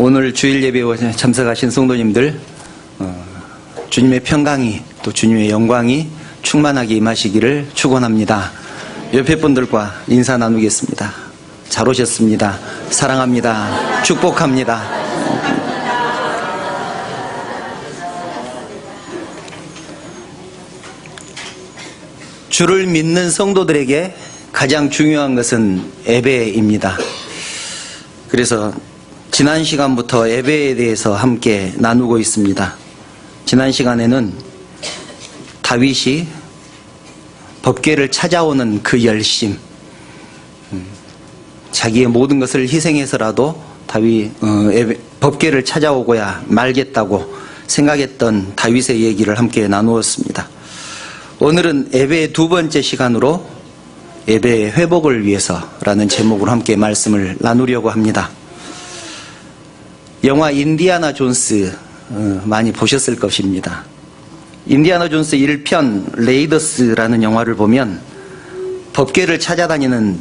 오늘 주일 예배에 참석하신 성도님들, 주님의 평강이 또 주님의 영광이 충만하게 임하시기를 축원합니다. 옆에 분들과 인사 나누겠습니다. 잘 오셨습니다. 사랑합니다. 축복합니다. 주를 믿는 성도들에게 가장 중요한 것은 예배입니다. 그래서 지난 시간부터 예배에 대해서 함께 나누고 있습니다. 지난 시간에는 다윗이 법궤를 찾아오는 그 열심, 자기의 모든 것을 희생해서라도 법궤를 찾아오고야 말겠다고 생각했던 다윗의 얘기를 함께 나누었습니다. 오늘은 예배의 두 번째 시간으로 예배의 회복을 위해서라는 제목으로 함께 말씀을 나누려고 합니다. 영화 인디아나 존스 많이 보셨을 것입니다. 인디아나 존스 1편 레이더스라는 영화를 보면 법궤를 찾아다니는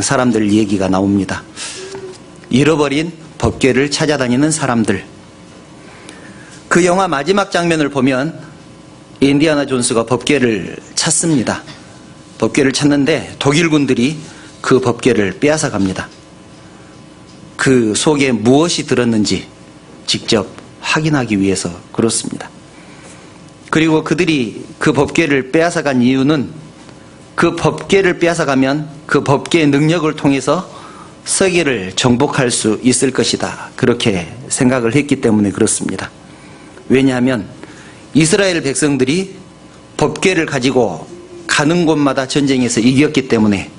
사람들 얘기가 나옵니다. 잃어버린 법궤를 찾아다니는 사람들. 그 영화 마지막 장면을 보면 인디아나 존스가 법궤를 찾습니다. 법궤를 찾는데 독일군들이 그 법궤를 빼앗아 갑니다. 그 속에 무엇이 들었는지 직접 확인하기 위해서 그렇습니다. 그리고 그들이 그 법궤를 빼앗아간 이유는 그 법궤를 빼앗아가면 그 법궤의 능력을 통해서 세계를 정복할 수 있을 것이다. 그렇게 생각을 했기 때문에 그렇습니다. 왜냐하면 이스라엘 백성들이 법궤를 가지고 가는 곳마다 전쟁에서 이겼기 때문에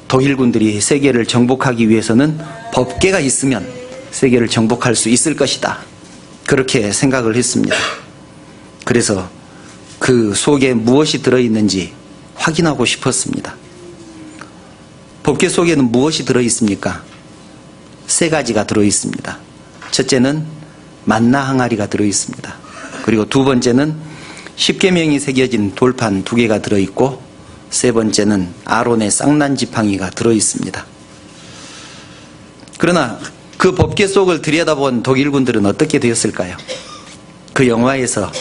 독일군들이 세계를 정복하기 위해서는 법궤가 있으면 세계를 정복할 수 있을 것이다. 그렇게 생각을 했습니다. 그래서 그 속에 무엇이 들어있는지 확인하고 싶었습니다. 법궤 속에는 무엇이 들어있습니까? 세 가지가 들어있습니다. 첫째는 만나 항아리가 들어있습니다. 그리고 두 번째는 십계명이 새겨진 돌판 2개가 들어있고 세 번째는 아론의 쌍난 지팡이가 들어있습니다. 그러나 그 법궤 속을 들여다본 독일군들은 어떻게 되었을까요? 그 영화에서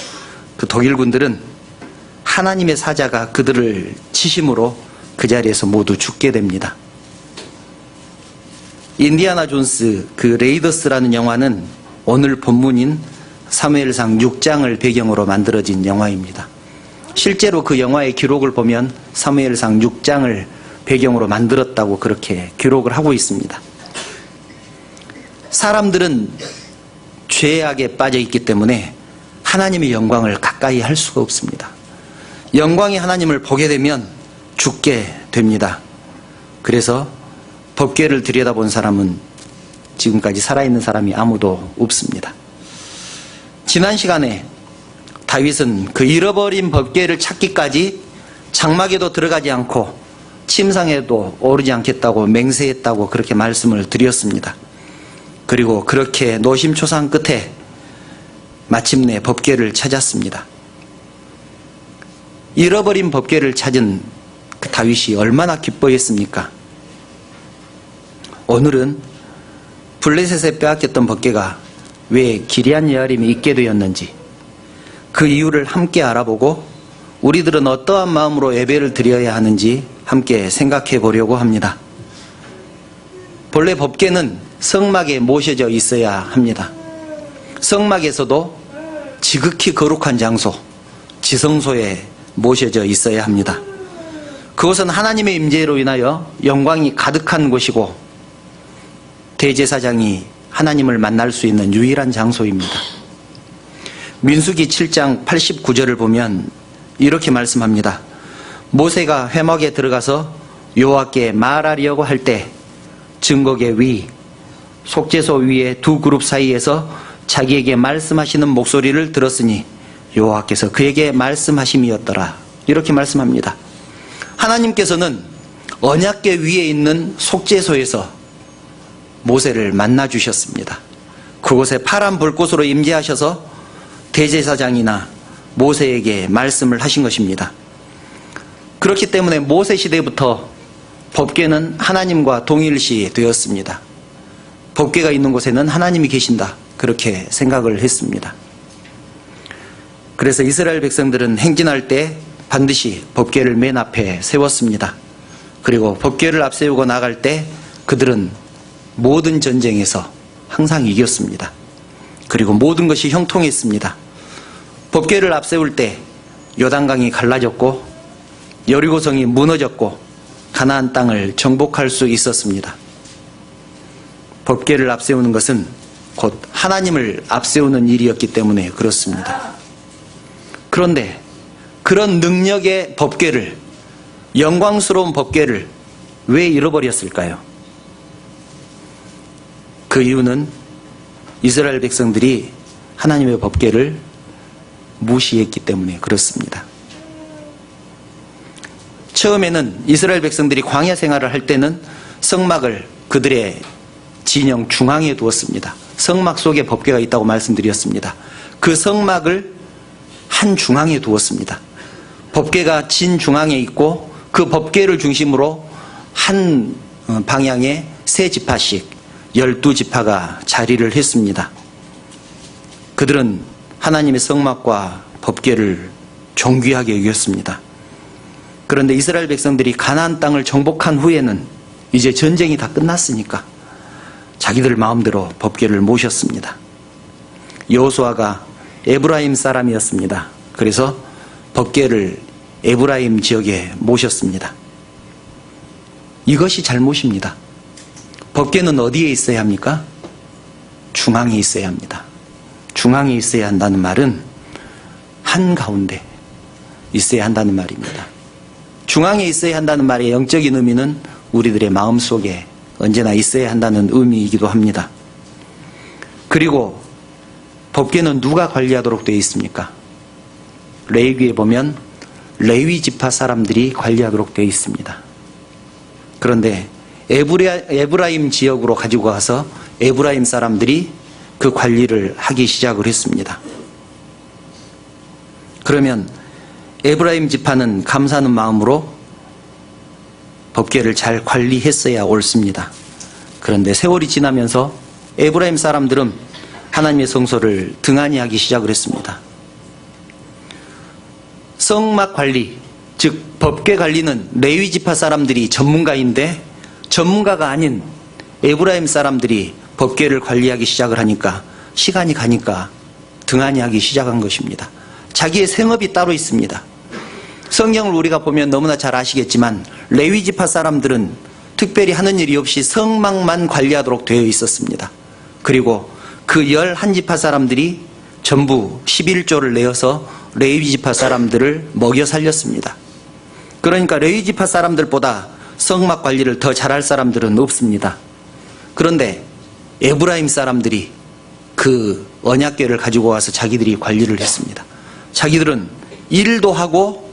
그 독일군들은 하나님의 사자가 그들을 치심으로 그 자리에서 모두 죽게 됩니다. 인디아나 존스 그 레이더스라는 영화는 오늘 본문인 사무엘상 6장을 배경으로 만들어진 영화입니다. 실제로 그 영화의 기록을 보면 사무엘상 6장을 배경으로 만들었다고 그렇게 기록을 하고 있습니다. 사람들은 죄악에 빠져 있기 때문에 하나님의 영광을 가까이 할 수가 없습니다. 영광의 하나님을 보게 되면 죽게 됩니다. 그래서 법궤를 들여다본 사람은 지금까지 살아있는 사람이 아무도 없습니다. 지난 시간에 다윗은 그 잃어버린 법궤를 찾기까지 장막에도 들어가지 않고 침상에도 오르지 않겠다고 맹세했다고 그렇게 말씀을 드렸습니다. 그리고 그렇게 노심초사한 끝에 마침내 법궤를 찾았습니다. 잃어버린 법궤를 찾은 그 다윗이 얼마나 기뻐했습니까? 오늘은 블레셋에 빼앗겼던 법궤가 왜 기리앗 여아림에 있게 되었는지 그 이유를 함께 알아보고 우리들은 어떠한 마음으로 예배를 드려야 하는지 함께 생각해 보려고 합니다. 본래 법궤는 성막에 모셔져 있어야 합니다. 성막에서도 지극히 거룩한 장소, 지성소에 모셔져 있어야 합니다. 그것은 하나님의 임재로 인하여 영광이 가득한 곳이고 대제사장이 하나님을 만날 수 있는 유일한 장소입니다. 민수기 7장 89절을 보면 이렇게 말씀합니다. 모세가 회막에 들어가서 여호와께 말하려고 할 때 증거계 위, 속죄소 위에 두 그룹 사이에서 자기에게 말씀하시는 목소리를 들었으니 여호와께서 그에게 말씀하심이었더라. 이렇게 말씀합니다. 하나님께서는 언약궤 위에 있는 속죄소에서 모세를 만나 주셨습니다. 그곳에 파란 불꽃으로 임재하셔서 대제사장이나 모세에게 말씀을 하신 것입니다. 그렇기 때문에 모세 시대부터 법궤는 하나님과 동일시 되었습니다. 법궤가 있는 곳에는 하나님이 계신다, 그렇게 생각을 했습니다. 그래서 이스라엘 백성들은 행진할 때 반드시 법궤를 맨 앞에 세웠습니다. 그리고 법궤를 앞세우고 나갈 때 그들은 모든 전쟁에서 항상 이겼습니다. 그리고 모든 것이 형통했습니다. 법궤를 앞세울 때 요단강이 갈라졌고 여리고성이 무너졌고 가나안 땅을 정복할 수 있었습니다. 법궤를 앞세우는 것은 곧 하나님을 앞세우는 일이었기 때문에 그렇습니다. 그런데 그런 능력의 법궤를, 영광스러운 법궤를 왜 잃어버렸을까요? 그 이유는 이스라엘 백성들이 하나님의 법궤를 무시했기 때문에 그렇습니다. 처음에는 이스라엘 백성들이 광야 생활을 할 때는 성막을 그들의 진영 중앙에 두었습니다. 성막 속에 법궤가 있다고 말씀드렸습니다. 그 성막을 한 중앙에 두었습니다. 법궤가 진 중앙에 있고 그 법궤를 중심으로 한 방향에 세 지파씩 12지파가 자리를 했습니다. 그들은 하나님의 성막과 법궤를 존귀하게 여겼습니다. 그런데 이스라엘 백성들이 가나안 땅을 정복한 후에는 이제 전쟁이 다 끝났으니까 자기들 마음대로 법궤를 모셨습니다. 여호수아가 에브라임 사람이었습니다. 그래서 법궤를 에브라임 지역에 모셨습니다. 이것이 잘못입니다. 법궤는 어디에 있어야 합니까? 중앙에 있어야 합니다. 중앙에 있어야 한다는 말은 한가운데 있어야 한다는 말입니다. 중앙에 있어야 한다는 말의 영적인 의미는 우리들의 마음속에 언제나 있어야 한다는 의미이기도 합니다. 그리고 법궤는 누가 관리하도록 되어 있습니까? 레위기에 보면 레위 지파 사람들이 관리하도록 되어 있습니다. 그런데 에브라임 지역으로 가지고 가서 에브라임 사람들이 그 관리를 하기 시작을 했습니다. 그러면 에브라임 지파는 감사하는 마음으로 법궤를 잘 관리했어야 옳습니다. 그런데 세월이 지나면서 에브라임 사람들은 하나님의 성소를 등한히 하기 시작을 했습니다. 성막 관리, 즉 법궤 관리는 레위 지파 사람들이 전문가인데 전문가가 아닌 에브라임 사람들이 법궤를 관리하기 시작을 하니까 시간이 가니까 등한히 하기 시작한 것입니다. 자기의 생업이 따로 있습니다. 성경을 우리가 보면 너무나 잘 아시겠지만 레위 지파 사람들은 특별히 하는 일이 없이 성막만 관리하도록 되어 있었습니다. 그리고 그 11지파 사람들이 전부 11조를 내어서 레위 지파 사람들을 먹여 살렸습니다. 그러니까 레위 지파 사람들보다 성막 관리를 더 잘할 사람들은 없습니다. 그런데 에브라임 사람들이 그 언약궤를 가지고 와서 자기들이 관리를 했습니다. 자기들은 일도 하고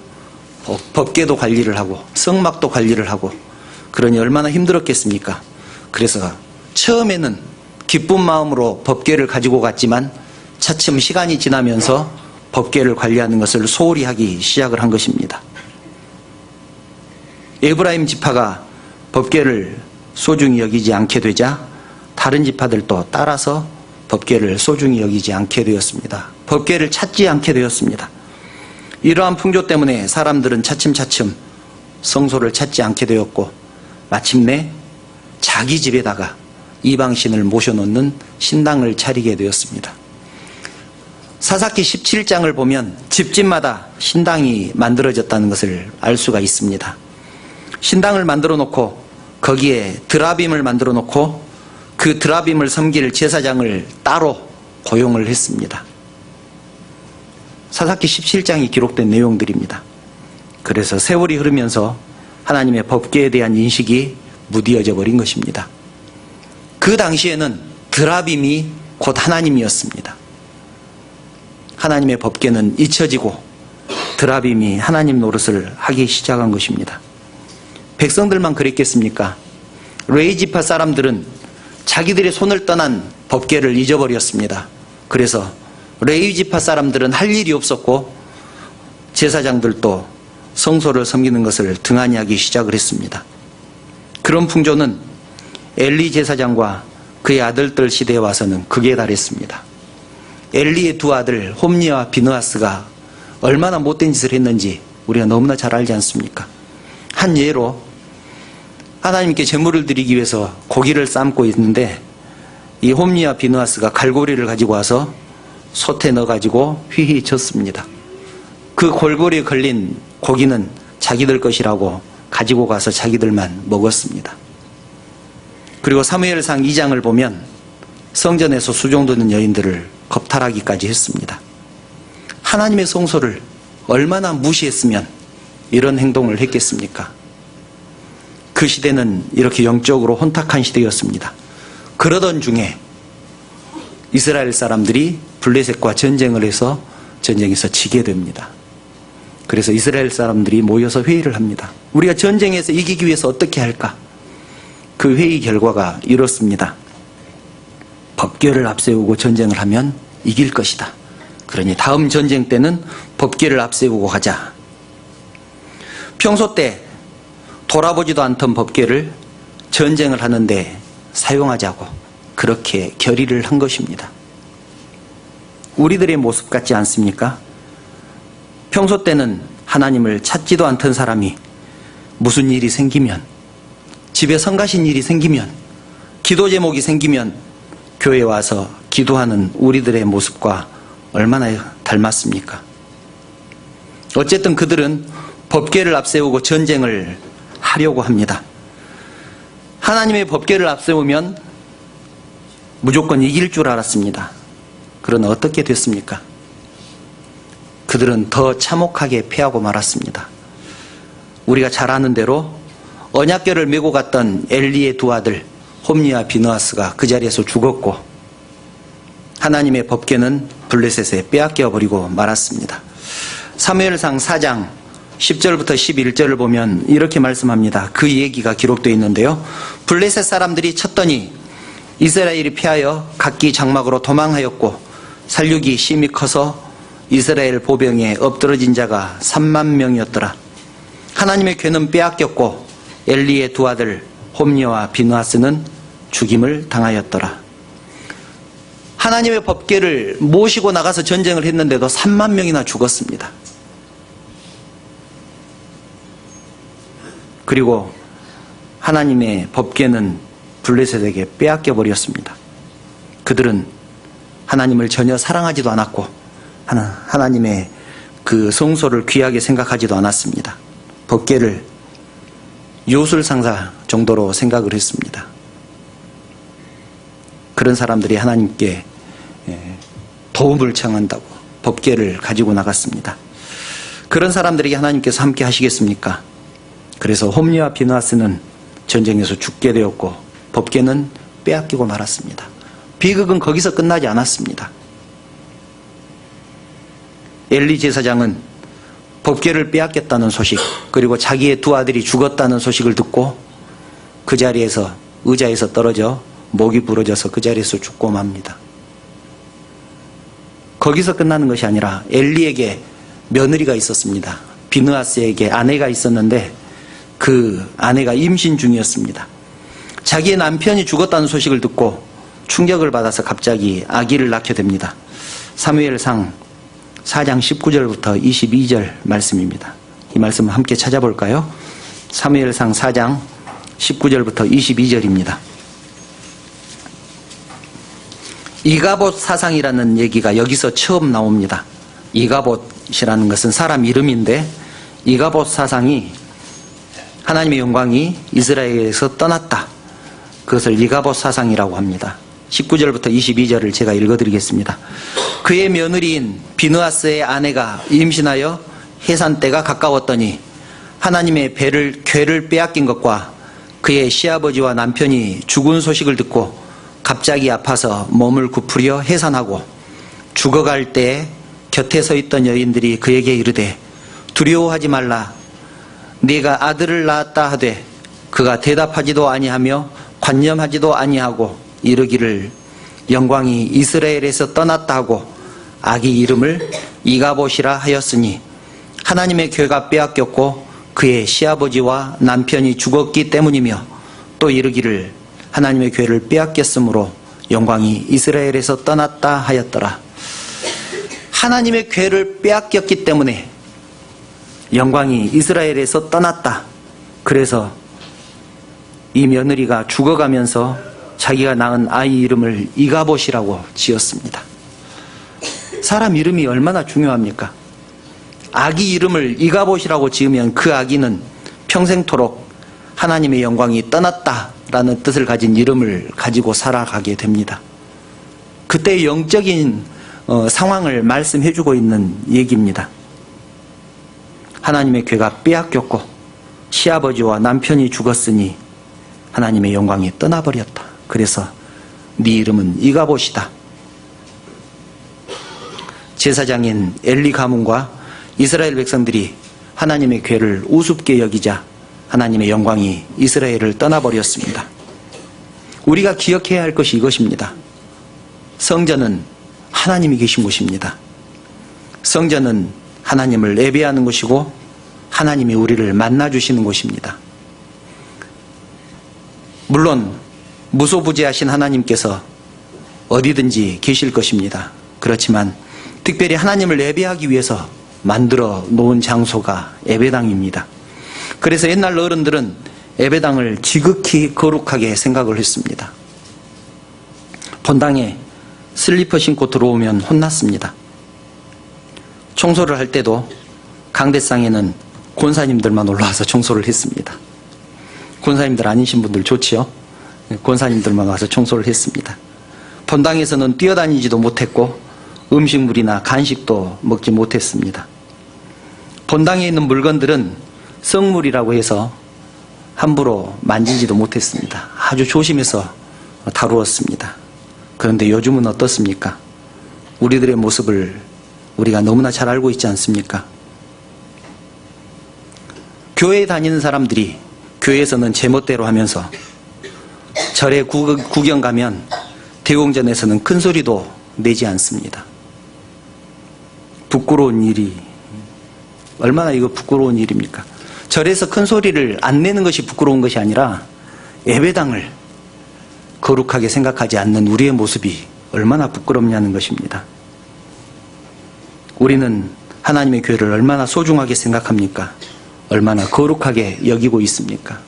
법궤도 관리를 하고 성막도 관리를 하고, 그러니 얼마나 힘들었겠습니까? 그래서 처음에는 기쁜 마음으로 법궤를 가지고 갔지만 차츰 시간이 지나면서 법궤를 관리하는 것을 소홀히 하기 시작을 한 것입니다. 에브라임 지파가 법궤를 소중히 여기지 않게 되자 다른 지파들도 따라서 법궤를 소중히 여기지 않게 되었습니다. 법궤를 찾지 않게 되었습니다. 이러한 풍조 때문에 사람들은 차츰차츰 성소를 찾지 않게 되었고 마침내 자기 집에다가 이방신을 모셔놓는 신당을 차리게 되었습니다. 사사기 17장을 보면 집집마다 신당이 만들어졌다는 것을 알 수가 있습니다. 신당을 만들어 놓고 거기에 드라빔을 만들어 놓고 그 드라빔을 섬길 제사장을 따로 고용을 했습니다. 사사기 17장이 기록된 내용들입니다. 그래서 세월이 흐르면서 하나님의 법궤에 대한 인식이 무디어져 버린 것입니다. 그 당시에는 드라빔이 곧 하나님이었습니다. 하나님의 법궤는 잊혀지고 드라빔이 하나님 노릇을 하기 시작한 것입니다. 백성들만 그랬겠습니까? 레위 지파 사람들은 자기들의 손을 떠난 법궤를 잊어버렸습니다. 그래서 레위 지파 사람들은 할 일이 없었고 제사장들도 성소를 섬기는 것을 등한히 하기 시작을 했습니다. 그런 풍조는 엘리 제사장과 그의 아들들 시대에 와서는 극에 달했습니다. 엘리의 두 아들 홈니와 비느하스가 얼마나 못된 짓을 했는지 우리가 너무나 잘 알지 않습니까? 한 예로 하나님께 제물을 드리기 위해서 고기를 삶고 있는데 이 홈니와 비느하스가 갈고리를 가지고 와서 솥에 넣어가지고 휘휘 젓습니다. 그 골고리에 걸린 고기는 자기들 것이라고 가지고 가서 자기들만 먹었습니다. 그리고 사무엘상 2장을 보면 성전에서 수종드는 여인들을 겁탈하기까지 했습니다. 하나님의 성소를 얼마나 무시했으면 이런 행동을 했겠습니까? 그 시대는 이렇게 영적으로 혼탁한 시대였습니다. 그러던 중에 이스라엘 사람들이 블레셋과 전쟁을 해서 전쟁에서 지게 됩니다. 그래서 이스라엘 사람들이 모여서 회의를 합니다. 우리가 전쟁에서 이기기 위해서 어떻게 할까? 그 회의 결과가 이렇습니다. 법궤를 앞세우고 전쟁을 하면 이길 것이다. 그러니 다음 전쟁 때는 법궤를 앞세우고 가자. 평소 때 돌아보지도 않던 법궤를 전쟁을 하는데 사용하자고 그렇게 결의를 한 것입니다. 우리들의 모습 같지 않습니까? 평소 때는 하나님을 찾지도 않던 사람이 무슨 일이 생기면, 집에 성가신 일이 생기면, 기도 제목이 생기면 교회에 와서 기도하는 우리들의 모습과 얼마나 닮았습니까? 어쨌든 그들은 법궤를 앞세우고 전쟁을 하려고 합니다. 하나님의 법궤를 앞세우면 무조건 이길 줄 알았습니다. 그러나 어떻게 됐습니까? 그들은 더 참혹하게 패하고 말았습니다. 우리가 잘 아는 대로 언약궤를 메고 갔던 엘리의 두 아들 홈니와 비느하스가 그 자리에서 죽었고 하나님의 법궤는 블레셋에 빼앗겨 버리고 말았습니다. 사무엘상 4장 10절부터 11절을 보면 이렇게 말씀합니다. 그 얘기가 기록되어 있는데요. 블레셋 사람들이 쳤더니 이스라엘이 피하여 각기 장막으로 도망하였고 살육이 심히 커서 이스라엘 보병에 엎드러진 자가 3만 명이었더라. 하나님의 궤는 빼앗겼고 엘리의 두 아들 홈니와 비느하스는 죽임을 당하였더라. 하나님의 법궤를 모시고 나가서 전쟁을 했는데도 3만 명이나 죽었습니다. 그리고 하나님의 법궤는 블레셋에게 빼앗겨 버렸습니다. 그들은 하나님을 전혀 사랑하지도 않았고 하나님의 그 성소를 귀하게 생각하지도 않았습니다. 법궤를 요술상사 정도로 생각을 했습니다. 그런 사람들이 하나님께 도움을 청한다고 법궤를 가지고 나갔습니다. 그런 사람들에게 하나님께서 함께 하시겠습니까? 그래서 홈니와 비느하스는 전쟁에서 죽게 되었고 법궤는 빼앗기고 말았습니다. 비극은 거기서 끝나지 않았습니다. 엘리 제사장은 법궤를 빼앗겼다는 소식, 그리고 자기의 두 아들이 죽었다는 소식을 듣고 그 자리에서 의자에서 떨어져 목이 부러져서 그 자리에서 죽고 맙니다. 거기서 끝나는 것이 아니라 엘리에게 며느리가 있었습니다. 비느하스에게 아내가 있었는데 그 아내가 임신 중이었습니다. 자기의 남편이 죽었다는 소식을 듣고 충격을 받아서 갑자기 아기를 낳게 됩니다. 사무엘상 4장 19절부터 22절 말씀입니다. 이 말씀을 함께 찾아볼까요? 사무엘상 4장 19절부터 22절입니다. 이가봇 사상이라는 얘기가 여기서 처음 나옵니다. 이가봇이라는 것은 사람 이름인데 이가봇 사상이 하나님의 영광이 이스라엘에서 떠났다. 그것을 이가봇 사상이라고 합니다. 19절부터 22절을 제가 읽어드리겠습니다. 그의 며느리인 비느하스의 아내가 임신하여 해산 때가 가까웠더니 하나님의 궤를 빼앗긴 것과 그의 시아버지와 남편이 죽은 소식을 듣고 갑자기 아파서 몸을 구부려 해산하고 죽어갈 때에 곁에 서 있던 여인들이 그에게 이르되 두려워하지 말라. 네가 아들을 낳았다 하되 그가 대답하지도 아니하며 관념하지도 아니하고 이르기를 영광이 이스라엘에서 떠났다 하고 아기 이름을 이가봇이라 하였으니 하나님의 궤가 빼앗겼고 그의 시아버지와 남편이 죽었기 때문이며 또 이르기를 하나님의 교회를 빼앗겼으므로 영광이 이스라엘에서 떠났다 하였더라. 하나님의 교회를 빼앗겼기 때문에 영광이 이스라엘에서 떠났다. 그래서 이 며느리가 죽어가면서 자기가 낳은 아이 이름을 이가봇이라고 지었습니다. 사람 이름이 얼마나 중요합니까? 아기 이름을 이가봇이라고 지으면 그 아기는 평생토록 하나님의 영광이 떠났다라는 뜻을 가진 이름을 가지고 살아가게 됩니다. 그때의 영적인 상황을 말씀해주고 있는 얘기입니다. 하나님의 교회가 빼앗겼고 시아버지와 남편이 죽었으니 하나님의 영광이 떠나버렸다. 그래서 네 이름은 이가봇이다. 제사장인 엘리 가문과 이스라엘 백성들이 하나님의 교회를 우습게 여기자 하나님의 영광이 이스라엘을 떠나버렸습니다. 우리가 기억해야 할 것이 이것입니다. 성전은 하나님이 계신 곳입니다. 성전은 하나님을 예배하는 곳이고 하나님이 우리를 만나주시는 곳입니다. 물론 무소부재하신 하나님께서 어디든지 계실 것입니다. 그렇지만 특별히 하나님을 예배하기 위해서 만들어 놓은 장소가 예배당입니다. 그래서 옛날 어른들은 예배당을 지극히 거룩하게 생각을 했습니다. 본당에 슬리퍼 신고 들어오면 혼났습니다. 청소를 할 때도 강대상에는 권사님들만 올라와서 청소를 했습니다. 권사님들 아니신 분들 좋지요? 권사님들만 와서 청소를 했습니다. 본당에서는 뛰어다니지도 못했고 음식물이나 간식도 먹지 못했습니다. 본당에 있는 물건들은 성물이라고 해서 함부로 만지지도 못했습니다. 아주 조심해서 다루었습니다. 그런데 요즘은 어떻습니까? 우리들의 모습을 우리가 너무나 잘 알고 있지 않습니까? 교회에 다니는 사람들이 교회에서는 제멋대로 하면서 절에 구경 가면 대공전에서는 큰 소리도 내지 않습니다. 부끄러운 일이 얼마나 이거 부끄러운 일입니까? 절에서 큰 소리를 안 내는 것이 부끄러운 것이 아니라 예배당을 거룩하게 생각하지 않는 우리의 모습이 얼마나 부끄럽냐는 것입니다. 우리는 하나님의 교회를 얼마나 소중하게 생각합니까? 얼마나 거룩하게 여기고 있습니까?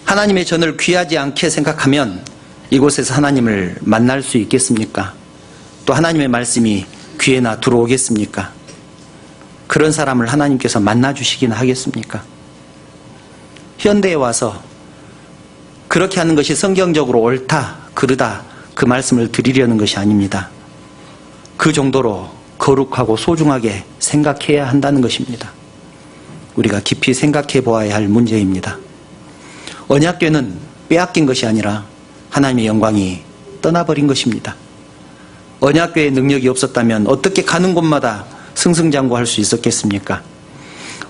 하나님의 전을 귀하지 않게 생각하면 이곳에서 하나님을 만날 수 있겠습니까? 또 하나님의 말씀이 귀에나 들어오겠습니까? 그런 사람을 하나님께서 만나주시기는 하겠습니까? 현대에 와서 그렇게 하는 것이 성경적으로 옳다, 그르다 그 말씀을 드리려는 것이 아닙니다. 그 정도로 거룩하고 소중하게 생각해야 한다는 것입니다. 우리가 깊이 생각해 보아야 할 문제입니다. 언약궤는 빼앗긴 것이 아니라 하나님의 영광이 떠나버린 것입니다. 언약궤의 능력이 없었다면 어떻게 가는 곳마다 승승장구할 수 있었겠습니까?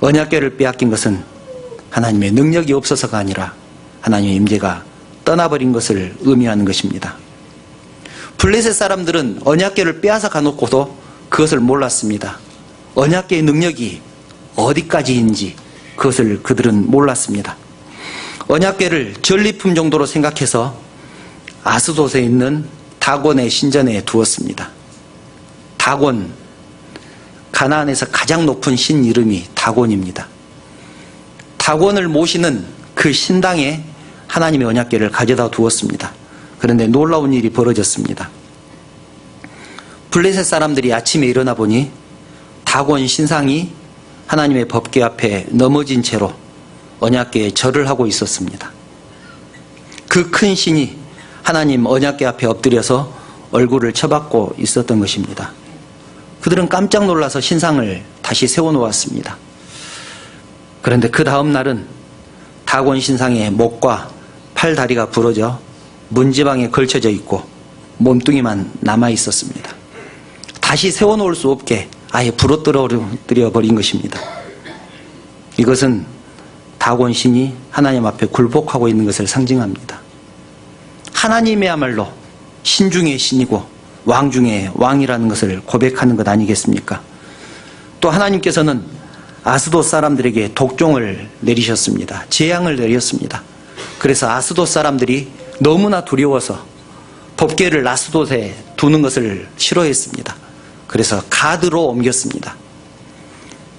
언약궤를 빼앗긴 것은 하나님의 능력이 없어서가 아니라 하나님의 임재가 떠나버린 것을 의미하는 것입니다. 블레셋 사람들은 언약궤를 빼앗아 가놓고도 그것을 몰랐습니다. 언약궤의 능력이 어디까지인지 그것을 그들은 몰랐습니다. 언약궤를 전리품 정도로 생각해서 아스돗에 있는 다곤의 신전에 두었습니다. 다곤, 가나안에서 가장 높은 신 이름이 다곤입니다. 다곤을 모시는 그 신당에 하나님의 언약궤를 가져다 두었습니다. 그런데 놀라운 일이 벌어졌습니다. 블레셋 사람들이 아침에 일어나 보니 다곤 신상이 하나님의 법궤 앞에 넘어진 채로 언약궤에 절을 하고 있었습니다. 그 큰 신이 하나님 언약궤 앞에 엎드려서 얼굴을 쳐박고 있었던 것입니다. 그들은 깜짝 놀라서 신상을 다시 세워놓았습니다. 그런데 그 다음 날은 다곤 신상의 목과 팔 다리가 부러져 문지방에 걸쳐져 있고 몸뚱이만 남아 있었습니다. 다시 세워놓을 수 없게 아예 부러뜨려 버린 것입니다. 이것은 다곤 신이 하나님 앞에 굴복하고 있는 것을 상징합니다. 하나님이야말로 신 중의 신이고 왕 중의 왕이라는 것을 고백하는 것 아니겠습니까? 또 하나님께서는 아스돗 사람들에게 독종을 내리셨습니다. 재앙을 내렸습니다. 그래서 아스돗 사람들이 너무나 두려워서 법궤를 아스돗에 두는 것을 싫어했습니다. 그래서 가드로 옮겼습니다.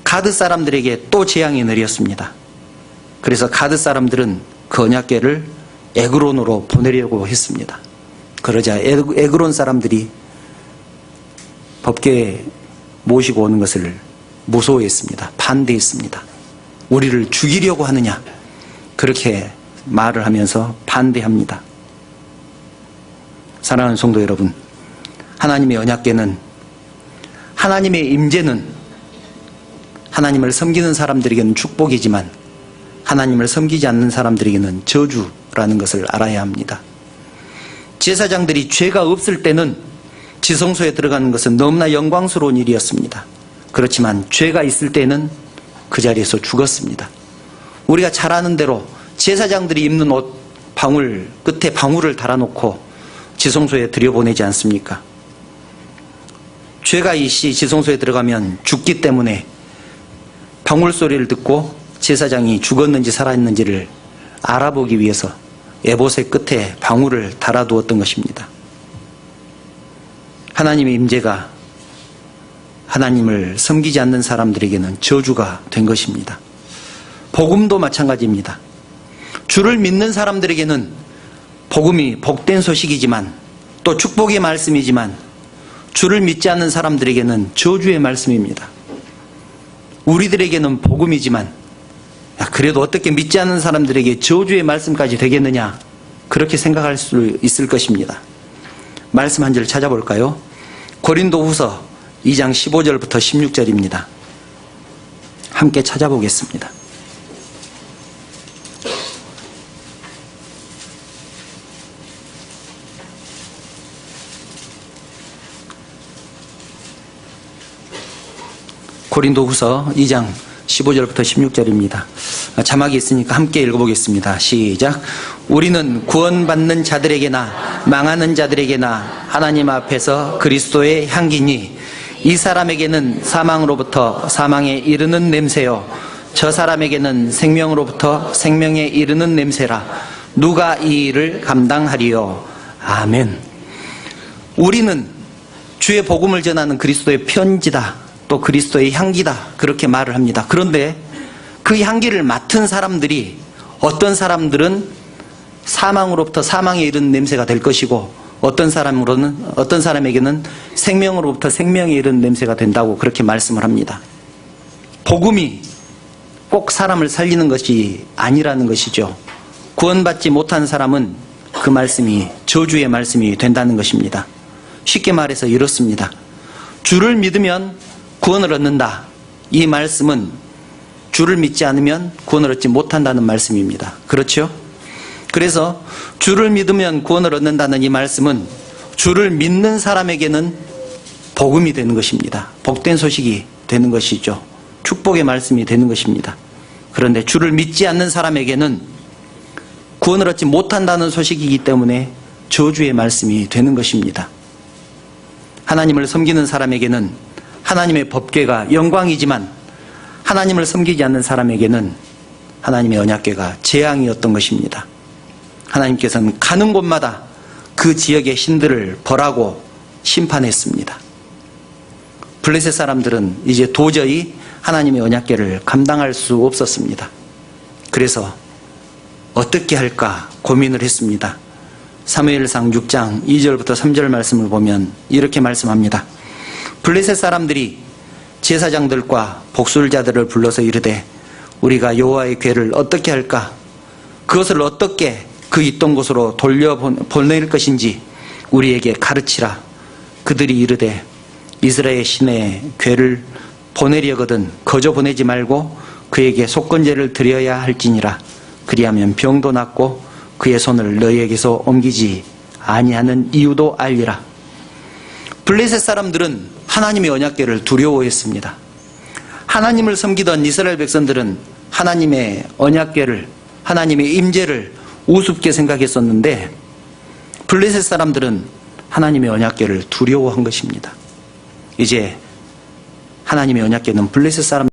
가드 사람들에게 또 재앙이 내렸습니다. 그래서 가드 사람들은 그 언약궤를 에그론으로 보내려고 했습니다. 그러자 에그론 사람들이 법궤에 모시고 오는 것을 무서워했습니다. 반대했습니다. 우리를 죽이려고 하느냐, 그렇게 말을 하면서 반대합니다. 사랑하는 성도 여러분, 하나님의 언약궤는, 하나님의 임재는 하나님을 섬기는 사람들에게는 축복이지만 하나님을 섬기지 않는 사람들에게는 저주라는 것을 알아야 합니다. 제사장들이 죄가 없을 때는 지성소에 들어가는 것은 너무나 영광스러운 일이었습니다. 그렇지만 죄가 있을 때는 그 자리에서 죽었습니다. 우리가 잘 아는 대로 제사장들이 입는 옷 방울 끝에 방울을 달아놓고 지성소에 들여보내지 않습니까? 죄가 있이 지성소에 들어가면 죽기 때문에 방울 소리를 듣고 제사장이 죽었는지 살아있는지를 알아보기 위해서 에봇의 끝에 방울을 달아두었던 것입니다. 하나님의 임재가 하나님을 섬기지 않는 사람들에게는 저주가 된 것입니다. 복음도 마찬가지입니다. 주를 믿는 사람들에게는 복음이 복된 소식이지만 또 축복의 말씀이지만 주를 믿지 않는 사람들에게는 저주의 말씀입니다. 우리들에게는 복음이지만 그래도 어떻게 믿지 않는 사람들에게 저주의 말씀까지 되겠느냐, 그렇게 생각할 수 있을 것입니다. 말씀 한 절 찾아볼까요? 고린도후서 2장 15절부터 16절입니다. 함께 찾아보겠습니다. 고린도후서 2장 15절부터 16절입니다. 자막이 있으니까 함께 읽어보겠습니다. 시작. 우리는 구원받는 자들에게나 망하는 자들에게나 하나님 앞에서 그리스도의 향기니 이 사람에게는 사망으로부터 사망에 이르는 냄새요 저 사람에게는 생명으로부터 생명에 이르는 냄새라. 누가 이 일을 감당하리요? 아멘. 우리는 주의 복음을 전하는 그리스도의 편지다, 또 그리스도의 향기다, 그렇게 말을 합니다. 그런데 그 향기를 맡은 사람들이, 어떤 사람들은 사망으로부터 사망에 이르는 냄새가 될 것이고 어떤 사람에게는 생명으로부터 생명에 이르는 냄새가 된다고 그렇게 말씀을 합니다. 복음이 꼭 사람을 살리는 것이 아니라는 것이죠. 구원받지 못한 사람은 그 말씀이 저주의 말씀이 된다는 것입니다. 쉽게 말해서 이렇습니다. 주를 믿으면 구원을 얻는다. 이 말씀은 주를 믿지 않으면 구원을 얻지 못한다는 말씀입니다. 그렇죠? 그래서 주를 믿으면 구원을 얻는다는 이 말씀은 주를 믿는 사람에게는 복음이 되는 것입니다. 복된 소식이 되는 것이죠. 축복의 말씀이 되는 것입니다. 그런데 주를 믿지 않는 사람에게는 구원을 얻지 못한다는 소식이기 때문에 저주의 말씀이 되는 것입니다. 하나님을 섬기는 사람에게는 하나님의 법궤가 영광이지만 하나님을 섬기지 않는 사람에게는 하나님의 언약궤가 재앙이었던 것입니다. 하나님께서는 가는 곳마다 그 지역의 신들을 벌하고 심판했습니다. 블레셋 사람들은 이제 도저히 하나님의 언약궤를 감당할 수 없었습니다. 그래서 어떻게 할까 고민을 했습니다. 사무엘상 6장 2절부터 3절 말씀을 보면 이렇게 말씀합니다. 블레셋 사람들이 제사장들과 복술자들을 불러서 이르되 우리가 여호와의 궤를 어떻게 할까? 그것을 어떻게 그 있던 곳으로 돌려보낼 것인지 우리에게 가르치라. 그들이 이르되 이스라엘 신의 궤를 보내려거든 거저 보내지 말고 그에게 속건제를 드려야 할지니라. 그리하면 병도 낫고 그의 손을 너희에게서 옮기지 아니하는 이유도 알리라. 블레셋 사람들은 하나님의 언약궤를 두려워했습니다. 하나님을 섬기던 이스라엘 백성들은 하나님의 언약궤를, 하나님의 임재를 우습게 생각했었는데 블레셋 사람들은 하나님의 언약궤를 두려워한 것입니다. 이제 하나님의 언약궤는 블레셋 사람